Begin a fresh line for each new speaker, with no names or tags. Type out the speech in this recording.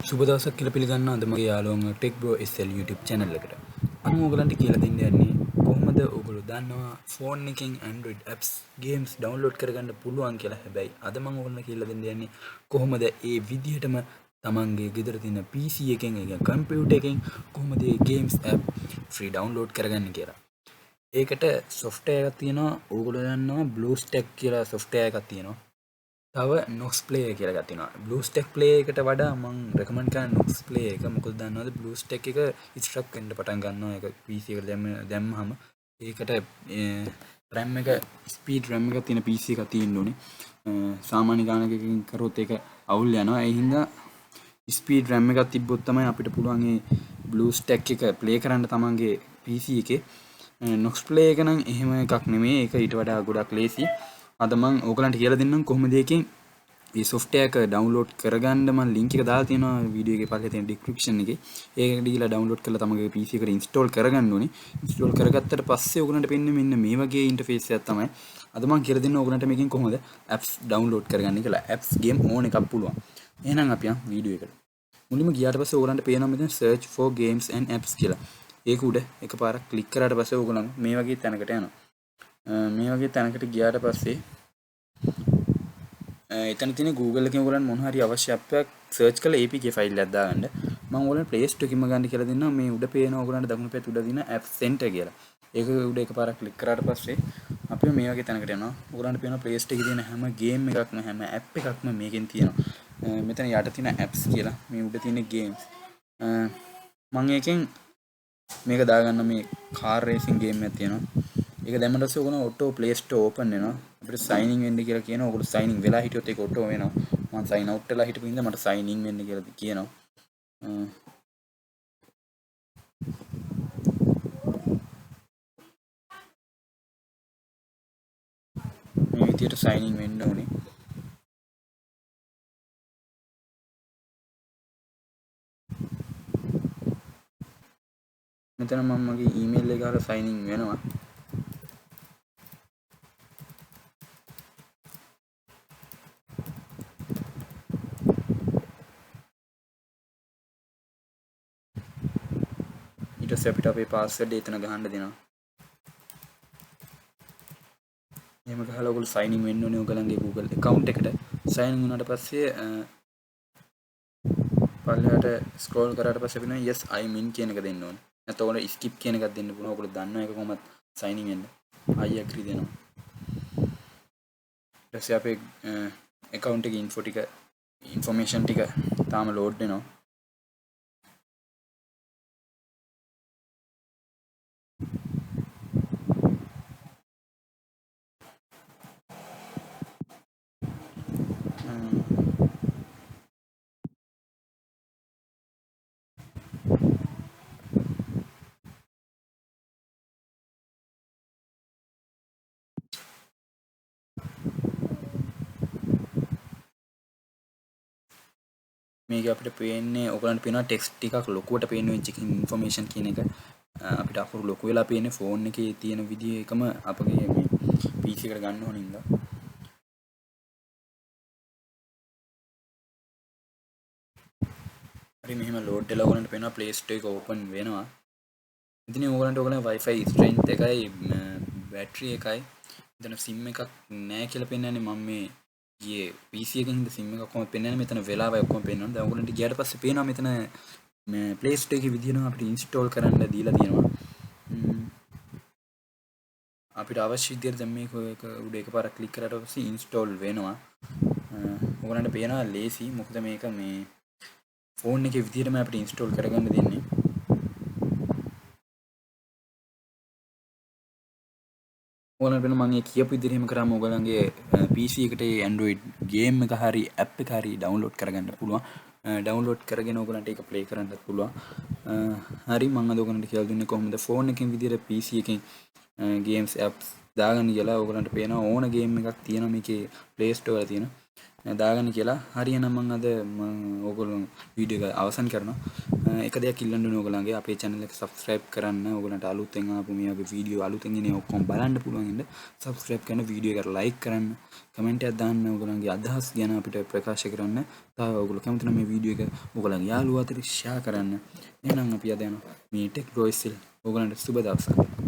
සුබ දවසක් කියලා පිළිගන්න අද මගේ යාළුවන්ගේ tech bro SL YouTube channel එකට. අන්න ඕගලන්ට කියලා දෙන්න යන්නේ කොහොමද ඕගොල්ලෝ දන්නවා ෆෝන් එකෙන් Android apps games download කරගන්න පුළුවන් කියලා. හැබැයි අද මම ඕගොල්ලන්ට කියලා දෙන්න යන්නේ කොහොමද ඒ විදිහටම තමන්ගේ ගෙදර තියෙන PC එකෙන් ඒ කියන්නේ කම්පියුටර් එකෙන් කොහොමද මේ games app free download කරගන්නේ කියලා. ඒකට software එකක් තියෙනවා. ඕගොල්ලෝ දන්නවා BlueStack කියලා software එකක් තියෙනවා. තව NOX player කියලා එකක් තියෙනවා. BlueStack player එකට වඩා මම recommend කරන NOX player එක. මොකද දන්නවද BlueStack එක instruct වෙන්න පටන් ගන්නවා. ඒක PC එකට දැම්මහම ඒකට RAM එක speed RAM එකක් තියෙන PC එකක් තියෙන්න ඕනේ. සාමාන්‍ය ගානකකින් කරොත් ඒක අවුල් යනවා. ඒ හින්දා speed RAM එකක් තිබ්බොත් තමයි අපිට පුළුවන් මේ BlueStack එක play කරන්න තමන්ගේ PC එකේ. NOX player එක නම් එහෙම එකක් නෙමෙයි. ඒක ඊට වඩා ගොඩක් ලේසි. අද මම ඕගලන්ට කියලා දෙන්නම් කොහොමද එකෙන් මේ software එක download කරගන්න. මම link එක දාලා තියෙනවා වීඩියෝ එකේ පල්ලේ තියෙන description එකේ. ඒකට ගිහලා download කරලා තමගේ PC එකට install කරගන්න ඕනේ. install කරගත්තට පස්සේ ඕගලන්ට පෙන්නේ මෙන්න මේ වගේ interface එකක් තමයි. අද මම කියලා දෙන්න ඕගලන්ට මේකෙන් කොහොමද apps download කරගන්නේ කියලා. apps game on එකක් පුළුවන්. එහෙනම් අපි යමු වීඩියෝ එකට. මුලින්ම ගියාට පස්සේ ඕගලන්ට පේනවා මෙතන search for games and apps කියලා. ඒක උඩ එකපාරක් click කරාට පස්සේ ඕගලන් මේ වගේ තැනකට යනවා. මේ වගේ තැනකට ගියාට පස්සේ එතන තියෙන Google එකෙන් ඔයගලන්ට මොන හරි අවශ්‍ය app එකක් search කරලා APK ෆයිල් එකක් දාගන්න. මම ඔයගලන්ට Play Store එකකින්ම ගන්න කියලා දෙන්නම්. මේ උඩ පේන ඔයගලන්ට දකුණු පැත්තේ උඩ තියෙන App Center කියලා. ඒක උඩ එකපාරක් click කරාට පස්සේ අපි මේ වගේ තැනකට යනවා. ඔයගලන්ට පේනවා Play Store එකේ තියෙන හැම game එකක්ම හැම app එකක්ම මේකෙන් තියෙනවා. මෙතන යට තියෙන apps කියලා මේ උඩ තියෙන games. මම එකෙන් මේක දාගන්න මේ car racing game එකක් තියෙනවා. ඒක දැම්මම පස්සේ ඔයගොල්ලෝ auto play store open වෙනවා. අපිට sign in වෙන්න කියලා කියනවා. ඔයගොල්ලෝ sign in වෙලා හිටියොත් ඒක auto වෙනවා. මම sign out වෙලා හිටපු හින්දා මට sign in වෙන්න කියලා කියනවා. මේ විදියට sign in වෙන්න ඕනේ. මෙතන මම මගේ email එක ගහලා sign in වෙනවා. ඊට පස්සේ අපිට අපේ password එතන ගහන්න දෙනවා. එහෙම ගහලා ඔයගොල්ලෝ sign in වෙන්න ඕනේ ඔයගලගේ Google account එකට. sign in වුණාට පස්සේ පල්ලෙහාට scroll කරාට පස්සේ වෙනවා yes I'm in කියන එක දෙන්න ඕනේ. නැත්නම් ඔයගොල්ලෝ skip කියන එකක් දෙන්න පුළුවන්. ඔයගොල්ලෝ දන්නවා ඒක කොහොමද sign in වෙන්න. I agree දෙනවා. ඊට පස්සේ අපේ account එකේ information ටික තාම load වෙනවා. මේක අපිට පේන්නේ ඔයගලන්ට පේනවා ටෙක්ස්ට් ටිකක් ලොකුවට පේන වෙච්ච ඉන්ෆර්මේෂන් කියන එක අපිට අකුරු ලොකු වෙලා පේන්නේ ෆෝන් එකේ තියෙන විදිහ එකම අපගේ මේ PC එකට ගන්න ඕන හින්දා. හරි මෙහෙම ලෝඩ් වෙලා ඔයගලන්ට පේනවා Play Store එක ඕපන් වෙනවා. ඉතින් ඔයගලන්ට ඔයගලගේ Wi-Fi strength එකයි බැටරි එකයි මෙතන SIM එකක් නැහැ කියලා පෙන්නන්නේ. මම මේ ගියේ PC එකකින් ඉඳ SIM එකක් කොහොමද පෙන්නන්නේ මෙතන වෙලාවයි ඔක්කොම පෙන්නනවා. දැන් ඔයගලන්ට ගියාට පස්සේ පේනවා මෙතන මේ Play Store එකේ විදිහම අපිට ඉන්ස්ටෝල් කරන්න දීලා තියෙනවා. අපිට අවශ්‍ය විදිහට දැන් මේක උඩ එකපාරක් ක්ලික් කරාට පස්සේ ඉන්ස්ටෝල් වෙනවා. ඔයගලන්ට පේනවා ලේසි. මොකද මේක මේ ෆෝන් එකේ විදිහටම අපිට ඉන්ස්ටෝල් කරගන්න දෙන්නේ. ඔයගලන්ට වෙන මම කියපු විදිහට එහෙම කරාම ඔයගලන්ගේ PC එකට Android game එක හරි app එක හරි download කරගන්න පුළුවන්. download කරගෙන ඔයගලන්ට ඒක play කරන්නත් පුළුවන්. හරි මම අද ඔයගලන්ට කියලා දුන්නේ කොහොමද ෆෝන් එකකින් විදිහට PC එකකින් games apps දාගන්න කියලා. ඔයගලන්ට පේනවා ඕන game එකක් තියෙනවා මේකේ Play Store වල තියෙනවා. දාගන්න කියලා. හරියනම් මම අද ඕගොල්ලෝ වීඩියෝ එක අවසන් කරනවා. එක දෙයක් ඉල්ලන්න ඕනේ ඕගොල්ලන්ගේ අපේ channel එක subscribe කරන්න. ඕගොල්ලන්ට අලුතෙන් ආපු මේ වගේ වීඩියෝ අලුතෙන් එන ඔක්කොම බලන්න පුළුවන් ඉන්න subscribe කරන්න, වීඩියෝ එකට like කරන්න, comment එකක් දාන්න, ඕගොල්ලන්ගේ අදහස් ගැන අපිට ප්‍රකාශ කරන්න. තව ඕගොල්ලෝ කැමති නම් මේ වීඩියෝ එක ඕගොල්ලන්ගේ යාළුවෝ අතර share කරන්න. එහෙනම් අපි අද යනවා මේ tech bro ඉස්සෙල්. ඕගොල්ලන්ට සුබ දවසක්.